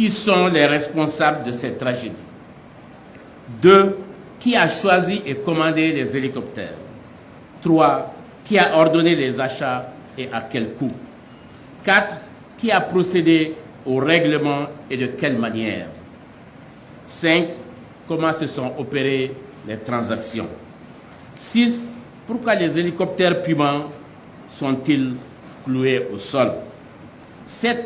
qui sont les responsables de cette tragédie? 2. Qui a choisi et commandé les hélicoptères? 3. Qui a ordonné les achats et à quel coût? 4. Qui a procédé au règlement et de quelle manière? 5. Comment se sont opérées les transactions? 6. Pourquoi les hélicoptères Puma sont-ils cloués au sol? 7.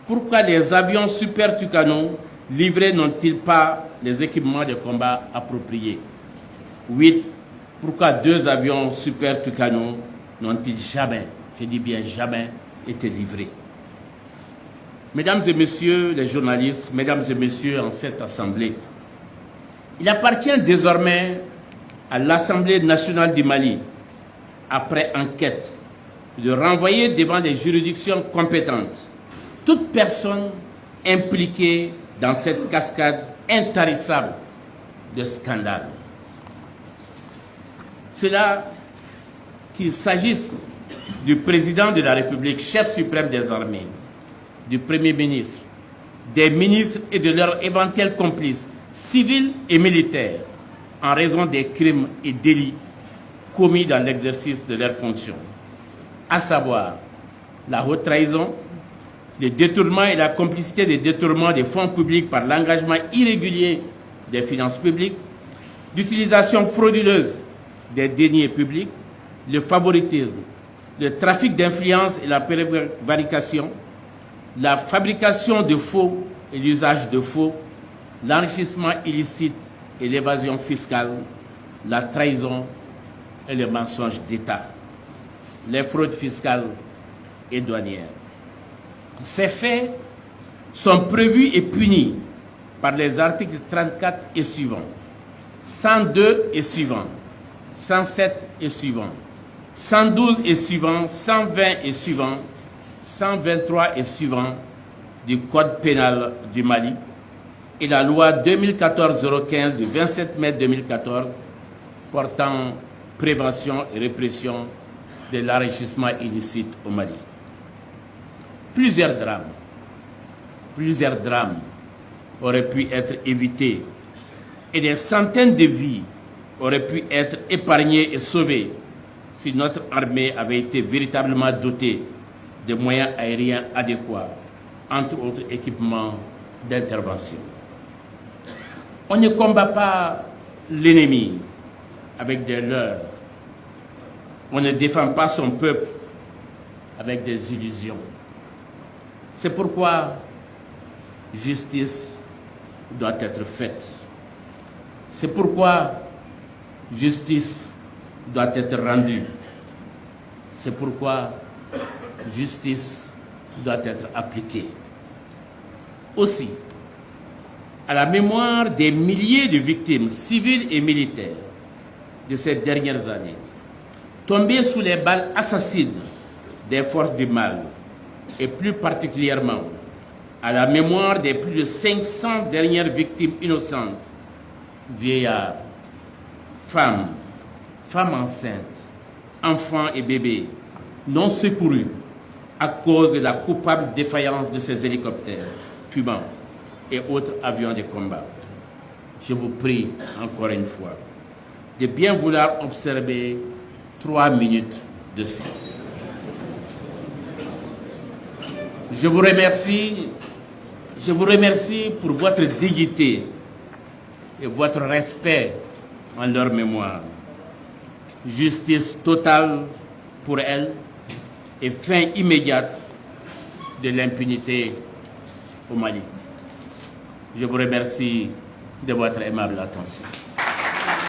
Pourquoi les avions Super Tucano livrés n'ont-ils pas les équipements de combat appropriés? 8. Pourquoi 2 avions Super Tucano n'ont-ils jamais, je dis bien jamais, été livrés? Mesdames et messieurs les journalistes, mesdames et messieurs en cette assemblée, il appartient désormais à l'Assemblée nationale du Mali, après enquête, de renvoyer devant les juridictions compétentes toute personne impliquée dans cette cascade intarissable de scandales. Cela qu'il s'agisse du président de la République, chef suprême des armées, du Premier ministre, des ministres et de leurs éventuels complices, civils et militaires, en raison des crimes et délits commis dans l'exercice de leurs fonctions, à savoir la haute trahison, le détournement et la complicité des détournements des fonds publics par l'engagement irrégulier des finances publiques, l'utilisation frauduleuse des deniers publics, le favoritisme, le trafic d'influence et la prévarication, la fabrication de faux et l'usage de faux, l'enrichissement illicite et l'évasion fiscale, la trahison et le mensonge d'État, les fraudes fiscales et douanières. Ces faits sont prévus et punis par les articles 34 et suivants, 102 et suivants, 107 et suivants, 112 et suivants, 120 et suivants, 123 et suivants du Code pénal du Mali et la loi 2014-015 du 27 mai 2014 portant prévention et répression de l'enrichissement illicite au Mali. Plusieurs drames auraient pu être évités et des centaines de vies auraient pu être épargnées et sauvées si notre armée avait été véritablement dotée de moyens aériens adéquats, entre autres équipements d'intervention. On ne combat pas l'ennemi avec des leurres. On ne défend pas son peuple avec des illusions. C'est pourquoi justice doit être faite. C'est pourquoi justice doit être rendue. C'est pourquoi justice doit être appliquée. Aussi, à la mémoire des milliers de victimes civiles et militaires de ces dernières années, tombées sous les balles assassines des forces du mal, et plus particulièrement à la mémoire des plus de 500 dernières victimes innocentes, vieillards, femmes enceintes, enfants et bébés non secourus à cause de la coupable défaillance de ces hélicoptères, Puma et autres avions de combat. Je vous prie encore une fois de bien vouloir observer 3 minutes de silence. Je vous remercie pour votre dignité et votre respect en leur mémoire. Justice totale pour elles et fin immédiate de l'impunité au Mali. Je vous remercie de votre aimable attention.